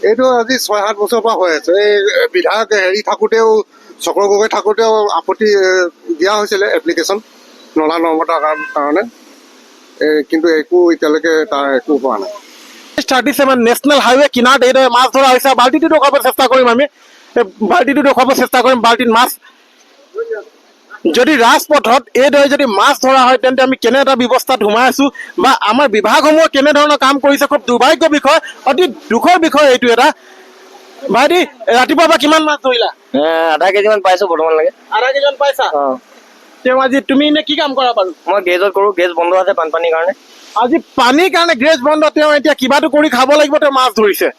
এইটো আজি ৬-৭ বছৰৰ পৰা হৈ আছে। এই বিধায়ক হেৰি থাকোঁতেও চক্ৰ গগৈ থাকোঁতেও আপত্তি দিয়া হৈছিলে এপ্লিকেশ্যন নলা নৰ্মদাৰ কাৰণে, কিন্তু একো এতিয়ালৈকে তাৰ একো হোৱা নাই। 37 নেশ্যনেল হাইৱে কিনাৰত এইদৰে মাছ ধৰা হৈছে। বাল্টিটো দেখুৱাব চেষ্টা কৰিম আমি, বাল্টিটো দেখুৱাব চেষ্টা কৰিম, বাল্টিত মাছ। যদি ৰাজপথত এইদৰে যদি মাছ ধৰা হয় তেন্তে আমি কেনে এটা ব্যৱস্থাত সোমাই আছো বা আমাৰ বিভাগসমূহে কেনেধৰণৰ কাম কৰিছে, খুব দুৰ্ভাগ্য বিষয়, অতি দুখৰ বিষয় এইটো এটা। ভাইটি, ৰাতিপুৱাৰ পৰা কিমান মাছ ধৰিলা? আধা কেজিমান পাইছো বৰ্তমানলৈকে। আধা কেজিমান পাইছা? তেওঁ আজি তুমি এনে কি কাম কৰা বাৰু? মই গেজত কৰো, গেজ বন্ধ আছে বানপানীৰ কাৰণে। আজি পানীৰ কাৰণে গ্ৰেজ বন্ধ, তেওঁ এতিয়া কিবাটো কৰি খাব লাগিব, তেওঁ মাছ ধৰিছে।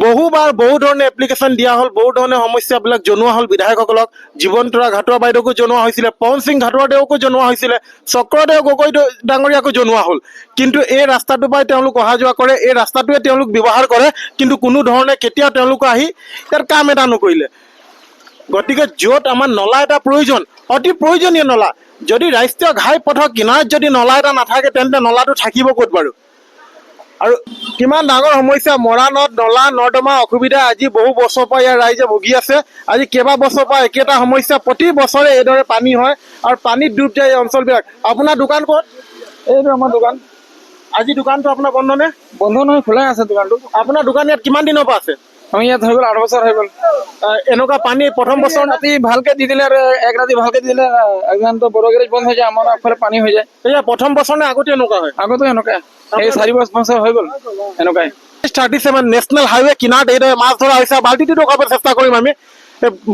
বহুবাৰ বহু ধৰণে এপ্লিকেশ্যন দিয়া হ'ল, বহু ধৰণে সমস্যাবিলাক জনোৱা হ'ল বিধায়কসকলক। জীৱন্তৰা ঘাটোৱা বাইদেউকো জনোৱা হৈছিলে, পৱন সিং ঘাটোৱাদেউকো জনোৱা হৈছিলে, চক্ৰদেউ গগৈ ডাঙৰীয়াকো জনোৱা হ'ল। কিন্তু এই ৰাস্তাটোৰ পৰাই তেওঁলোক অহা যোৱা কৰে, এই ৰাস্তাটোৱে তেওঁলোক ব্যৱহাৰ কৰে, কিন্তু কোনো ধৰণে কেতিয়াও তেওঁলোকে আহি ইয়াত কাম এটা নকৰিলে। গতিকে য'ত আমাৰ নলা এটা প্ৰয়োজন, অতি প্ৰয়োজনীয় নলা, যদি ৰাষ্ট্ৰীয় ঘাইপথৰ কিনাৰত যদি নলা এটা নাথাকে তেন্তে নলাটো থাকিব ক'ত বাৰু? আৰু কিমান ডাঙৰ সমস্যা, মৰাণত নলা নৰ্দমা অসুবিধা আজি বহু বছৰৰ পৰা ইয়াৰ ৰাইজে ভুগি আছে। আজি কেইবা বছৰৰ পৰা একেটা সমস্যা, প্ৰতি বছৰে এইদৰে পানী হয় আৰু পানীত ডুব যায় এই অঞ্চলবিলাক। আপোনাৰ দোকান ক'ত? এইটো আমাৰ দোকান। আজি দোকানটো আপোনাৰ বন্ধ নে? বন্ধ নহয়, খোলাই আছে দোকানটো। আপোনাৰ দোকান ইয়াত কিমান দিনৰ পৰা আছে? আমি ইয়াত হৈ গ'ল 8 বছৰ হৈ গ'ল। এনেকুৱা পানী প্ৰথম বছৰ ৰাতি ভালকে দি দিলে আৰু এক ৰাতি ভালকে দি দিলে একদমটো বড় গেৰেজ বন্ধ হৈ যায়, আমাৰ আগফালে পানী হৈ যায়। এয়া প্ৰথম বছৰ নে আগতে এনেকুৱা হয়? আগতো এনেকুৱা, এই 4 বছৰ হৈ গ'ল এনেকুৱাই। 37 নেশ্যনেল হাইৱে কিনাৰত এইদৰে মাছ ধৰা হৈছে। বাল্টিটো দেখুৱাব চেষ্টা কৰিম আমি,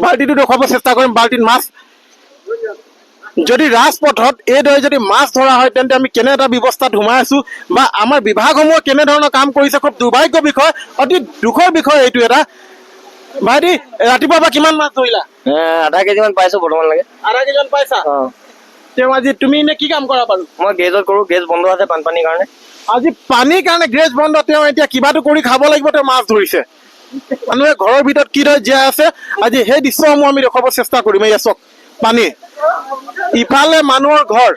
বাল্টিটো দেখুৱাব চেষ্টা কৰিম, বাল্টিত মাছ। যদি ৰাজপথত এইদৰে যদি মাছ ধৰা হয় তেন্তে আমি কেনে এটা ব্যৱস্থাত সোমাই আছো বা আমাৰ বিভাগসমূহে কেনেধৰণৰ কাম কৰিছে, খুব দুৰ্ভাগ্য বিষয়, অতি দুখৰ বিষয় এইটো এটা। ভাইটি, ৰাতিপুৱাৰ পৰা কিমান মাছ ধৰিলা? আধা কেজিমান পাইছো বৰ্তমানলৈকে। আধা কেজিমান পাইছা? তেওঁ আজি তুমি এনে কি কাম কৰা বাৰু? মই গেজত কৰো, গেজ বন্ধ আছে বানপানীৰ কাৰণে। আজি পানীৰ কাৰণে গ্ৰেজ বন্ধ, তেওঁ এতিয়া কিবাটো কৰি খাব লাগিব, তেওঁ মাছ ধৰিছে। মানুহে ঘৰৰ ভিতৰত কিদৰে জীয়াই আছে আজি সেই দৃশ্যসমূহ আমি দেখুৱাব চেষ্টা কৰিম। এয়া চাওক পানী, ইফালে মানুহৰ ঘৰ,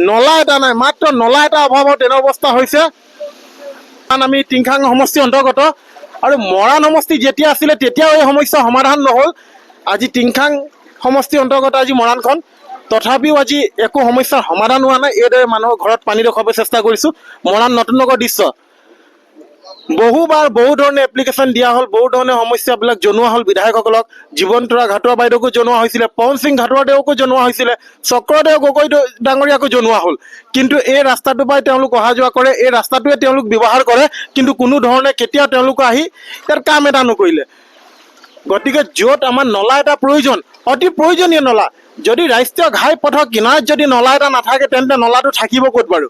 নলা এটা নাই, মাত্ৰ নলা এটা অভাৱত এনে অৱস্থা হৈছে। আমি টিংখাং সমষ্টিৰ অন্তৰ্গত আৰু মৰাণ সমষ্টি যেতিয়া আছিলে তেতিয়াও এই সমস্যা সমাধান নহ'ল। আজি টিংখাং সমষ্টিৰ অন্তৰ্গত আজি মৰাণখন, তথাপিও আজি একো সমস্যাৰ সমাধান হোৱা নাই। এইদৰে মানুহৰ ঘৰত পানী দেখুৱাব চেষ্টা কৰিছো। মৰাণ নতুন নগৰ দৃশ্য। বহুবাৰ বহু ধৰণে এপ্লিকেশ্যন দিয়া হ'ল, বহু ধৰণে সমস্যাবিলাক জনোৱা হ'ল বিধায়কসকলক। জীৱন্তৰা ঘাটোৱা বাইদেউকো জনোৱা হৈছিলে, পৱন সিং ঘাটোৱাদেউকো জনোৱা হৈছিলে, চক্ৰদেউ গগৈ ডাঙৰীয়াকো জনোৱা হ'ল। কিন্তু এই ৰাস্তাটোৰ পৰাই তেওঁলোক অহা যোৱা কৰে, এই ৰাস্তাটোৱে তেওঁলোক ব্যৱহাৰ কৰে, কিন্তু কোনো ধৰণে কেতিয়াও তেওঁলোকে আহি ইয়াত কাম এটা নকৰিলে। গতিকে য'ত আমাৰ নলা এটা প্ৰয়োজন, অতি প্ৰয়োজনীয় নলা, যদি ৰাষ্ট্ৰীয় ঘাইপথৰ কিনাৰত যদি নলা এটা নাথাকে তেন্তে নলাটো থাকিব ক'ত বাৰু?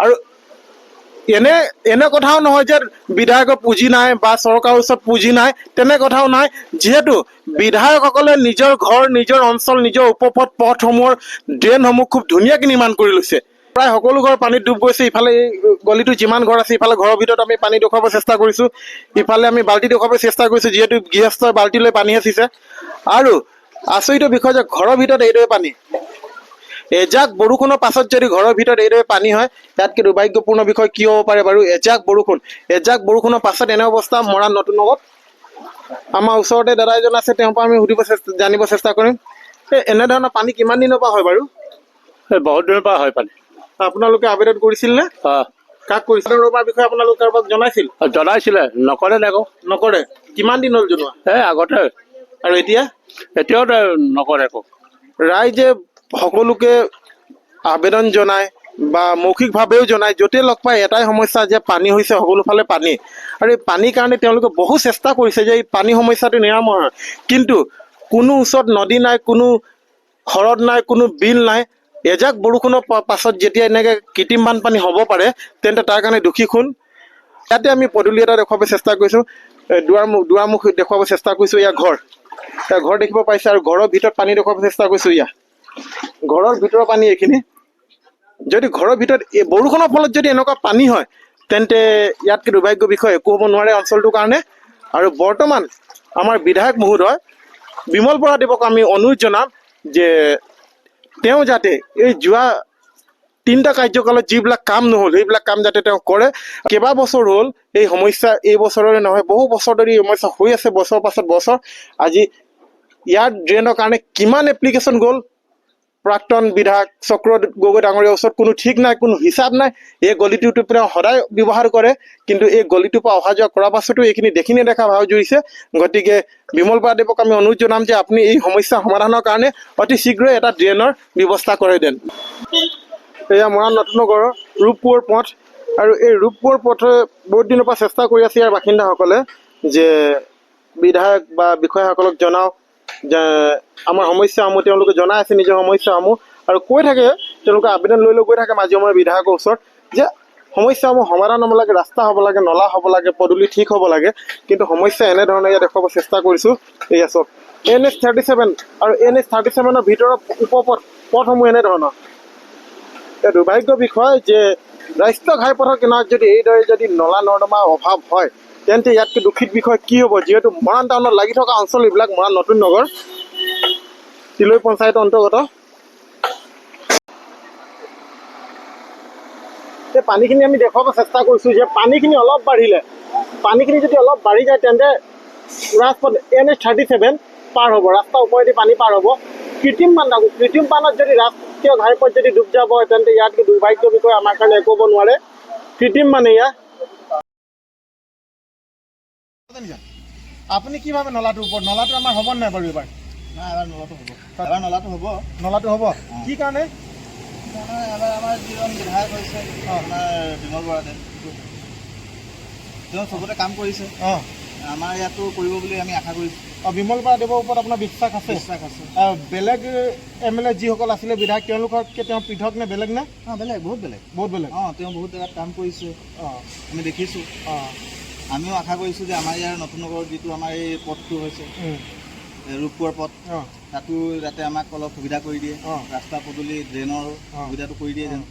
আৰু এনে কথাও নহয় যে বিধায়কৰ পুঁজি নাই বা চৰকাৰৰ ওচৰত পুঁজি নাই, তেনে কথাও নাই। যিহেতু বিধায়কসকলে নিজৰ ঘৰ, নিজৰ অঞ্চল, নিজৰ উপপথ পথসমূহৰ ড্ৰেইনসমূহ খুব ধুনীয়াকৈ নিৰ্মাণ কৰি লৈছে। প্ৰায় সকলো ঘৰ পানীত ডুব গৈছে। ইফালে এই গলিটো যিমান ঘৰ আছে, ইফালে ঘৰৰ ভিতৰত আমি পানী দেখুৱাব চেষ্টা কৰিছোঁ, ইফালে আমি বাল্টি দেখুৱাব চেষ্টা কৰিছোঁ, যিহেতু গৃহস্থই বাল্টি লৈ পানী সাঁচিছে। আৰু আচৰিত বিষয় যে ঘৰৰ ভিতৰত এইদৰে পানী। এজাক বৰষুণৰ পাছত যদি ঘৰৰ ভিতৰত এইদৰে পানী হয়, ইয়াতকৈ দুৰ্ভাগ্যপূৰ্ণ বিষয় কি হ'ব পাৰে বাৰু? এজাক বৰষুণৰ পাছত এনে অৱস্থা মৰাণ নতুন নগৰত। আমাৰ ওচৰতে দাদা এজন আছে, তেওঁৰ পৰা আমি জানিব চেষ্টা কৰিম। এনেধৰণৰ পানী কিমান দিনৰ পৰা হয় বাৰু? বহুত দিনৰ পৰা হয় পানী। আপোনালোকে আবেদন কৰিছিল নে? কাক কৰিছিল? বিষয়ে আপোনালোকে কাৰোবাক জনাইছিল? জনাইছিলে, নকৰে আকৌ। নকৰে? কিমান দিন হ'ল জনোৱা? আগতে। আৰু এতিয়াও নকৰে আকৌ। ৰাইজে সকলোকে আবেদন জনায় বা মৌখিকভাৱেও জনায়, য'তে লগ পায় এটাই সমস্যা যে পানী হৈছে, সকলোফালে পানী। আৰু এই পানীৰ কাৰণে তেওঁলোকে বহু চেষ্টা কৰিছে যে এই পানী সমস্যাটো নিৰাময় হয়, কিন্তু কোনো ওচৰত নদী নাই, কোনো হ্ৰদ নাই, কোনো বিল নাই। এজাক বৰষুণৰ পাছত যেতিয়া এনেকৈ কৃত্ৰিম বানপানী হ'ব পাৰে তেন্তে তাৰ কাৰণে দোষী কোন? ইয়াতে আমি পদূলি এটা দেখুৱাব চেষ্টা কৰিছোঁ, দুৱাৰমুখ দেখুৱাব চেষ্টা কৰিছোঁ। ইয়াৰ ঘৰ দেখিব পাইছে আৰু ঘৰৰ ভিতৰত পানী দেখুৱাব চেষ্টা কৰিছোঁ। ঘৰৰ ভিতৰৰ পানী এইখিনি। যদি ঘৰৰ ভিতৰত এই বৰষুণৰ ফলত যদি এনেকুৱা পানী হয় তেন্তে ইয়াতকৈ দুৰ্ভাগ্য বিষয় একো হ'ব নোৱাৰে অঞ্চলটোৰ কাৰণে। আৰু বৰ্তমান আমাৰ বিধায়ক মহোদয় বিমল বৰা দেৱক আমি অনুৰোধ জনাম যে তেওঁ যাতে এই যোৱা তিনিটা কাৰ্যকালত যিবিলাক কাম নহ'ল সেইবিলাক কাম যাতে তেওঁ কৰে। কেইবা বছৰ হ'ল এই সমস্যা, এই বছৰৰে নহয় বহু বছৰ ধৰি এই সমস্যা হৈ আছে, বছৰ পাছত বছৰ। আজি ইয়াৰ ড্ৰেইনৰ কাৰণে কিমান এপ্লিকেশ্যন গ'ল প্ৰাক্তন বিধায়ক চক্ৰ গগৈ ডাঙৰীয়াৰ ওচৰত, কোনো ঠিক নাই, কোনো হিচাপ নাই। এই গলিটোতো তেওঁ সদায় ব্যৱহাৰ কৰে, কিন্তু এই গলিটোৰ পৰা অহা যোৱা কৰাৰ পাছতো এইখিনি দেখি নেদেখা ভাও জুৰিছে। গতিকে বিমল বৰাদেৱক আমি অনুৰোধ জনাম যে আপুনি এই সমস্যা সমাধানৰ কাৰণে অতি শীঘ্ৰে এটা ড্ৰেইনৰ ব্যৱস্থা কৰাই দেন। এয়া মৰাণ নতুন নগৰৰ ৰূপপুৰ পথ, আৰু এই ৰূপপুৰ পথে বহুত দিনৰ পৰা চেষ্টা কৰি আছে ইয়াৰ বাসিন্দাসকলে যে বিধায়ক বা বিষয়াসকলক জনাওক যে আমাৰ সমস্যাসমূহ। তেওঁলোকে জনাই আছে নিজৰ সমস্যাসমূহ আৰু কৈ থাকে, তেওঁলোকে আবেদন লৈ গৈ থাকে মাজে সময়ে বিধায়কৰ ওচৰত যে সমস্যাসমূহ সমাধান হ'ব লাগে, ৰাস্তা হ'ব লাগে, নলা হ'ব লাগে, পদূলি ঠিক হ'ব লাগে। কিন্তু সমস্যা এনেধৰণে ইয়াত দেখুৱাব চেষ্টা কৰিছোঁ। এয়া চব NH 37 আৰু NH 37ৰ ভিতৰত পথসমূহ এনেধৰণৰ। এতিয়া দুৰ্ভাগ্যৰ বিষয় যে ৰাষ্ট্ৰীয় ঘাইপথৰ কিনাৰত যদি এইদৰে যদি নলা নৰ্দমাৰ অভাৱ হয়, তেন্তে ইয়াতকৈ দুখিত বিষয় কি হ'ব? যিহেতু মৰাণ টাউনত লাগি থকা অঞ্চল এইবিলাক মৰাণ নতুন নগৰ তিলৈ পঞ্চায়তৰ অন্তৰ্গত। এই পানীখিনি আমি দেখুৱাব চেষ্টা কৰিছোঁ যে পানীখিনি অলপ বাঢ়িলে, পানীখিনি যদি অলপ বাঢ়ি যায় তেন্তে ৰাজপথ NH 37 পাৰ হ'ব, ৰাস্তাৰ ওপৰেদি পানী পাৰ হ'ব। কৃত্ৰিম বানত যদি ৰাষ্ট্ৰীয় ঘাইপথ যদি ডুব যাব হয়, তেন্তে ইয়াতকৈ দুৰ্ভাগ্যৰ বিষয়ে আমাৰ কাৰণে একো হ'ব নোৱাৰে। কৃত্ৰিম মানে ইয়াত আপুনি কি ভাবে নলাটোৰ ওপৰত? নলাটো আমাৰ হ'ব নাই বাৰু এইবাৰ? নাই, এবাৰ নলাটো হ'ব। এবাৰ নলাটো হ'ব। নলাটো হ'ব কি কাৰণে? এবাৰ আমাৰ যিজন বিধায়ক হৈছে আমাৰ বিমল বৰাদেৱ, তেওঁ চবতে কাম কৰিছে। অঁ, আমাৰ ইয়াতো কৰিব বুলি আমি আশা কৰিছোঁ। বিমল বৰাদেৱৰ ওপৰত আপোনাৰ বিশ্বাস আছে? বিশ্বাস আছে। বেলেগ MLA যিসকল আছিলে বিধায়ক, তেওঁলোকতকৈ তেওঁ পৃথক নে বেলেগ নে? বেলেগ, বহুত বেলেগ। বহুত বেলেগ। তেওঁ বহুত জেগাত কাম কৰিছে, অঁ আমি দেখিছোঁ। অঁ, আমিও আশা কৰিছোঁ যে আমাৰ ইয়াৰ নতুন নগৰত যিটো আমাৰ এই পথটো হৈছে ৰূপপুৰ পথ, অঁ, তাতো যাতে আমাক অলপ সুবিধা কৰি দিয়ে, ৰাস্তা পদূলি ড্ৰেইনৰ সুবিধাটো কৰি দিয়ে যেন।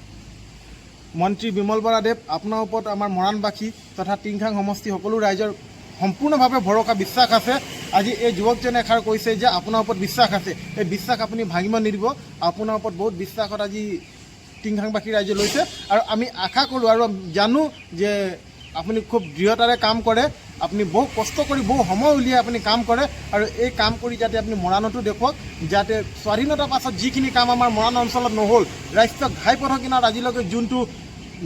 মন্ত্ৰী বিমল বৰাদেৱ, আপোনাৰ ওপৰত আমাৰ মৰাণবাসী তথা টিংখাং সমষ্টি সকলো ৰাইজৰ সম্পূৰ্ণভাৱে ভৰসা, বিশ্বাস আছে। আজি এই যুৱকজনে এষাৰ কৈছে যে আপোনাৰ ওপৰত বিশ্বাস আছে, এই বিশ্বাস আপুনি ভাঙিব নিদিব। আপোনাৰ ওপৰত বহুত বিশ্বাসত আজি টিংখাংবাসী ৰাইজে লৈছে, আৰু আমি আশা কৰোঁ আৰু জানো যে আপুনি খুব দৃঢ়তাৰে কাম কৰে, আপুনি বহু কষ্ট কৰি বহু সময় উলিয়াই আপুনি কাম কৰে, আৰু এই কাম কৰি যাতে আপুনি মৰাণতো দেখুৱাওক, যাতে স্বাধীনতাৰ পাছত যিখিনি কাম আমাৰ মৰাণ অঞ্চলত নহ'ল, ৰাষ্ট্ৰীয় ঘাইপথৰ কিনাৰত আজিলৈকে যোনটো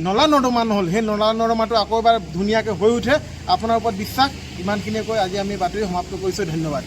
নলা নৰ্দমা নহ'ল, সেই নলা নৰ্দমাটো আকৌ এবাৰ ধুনীয়াকৈ হৈ উঠে। আপোনাৰ ওপৰত বিশ্বাস। ইমানখিনিয়ে কৈ আজি আমি বাতৰি সমাপ্ত কৰিছোঁ। ধন্যবাদ।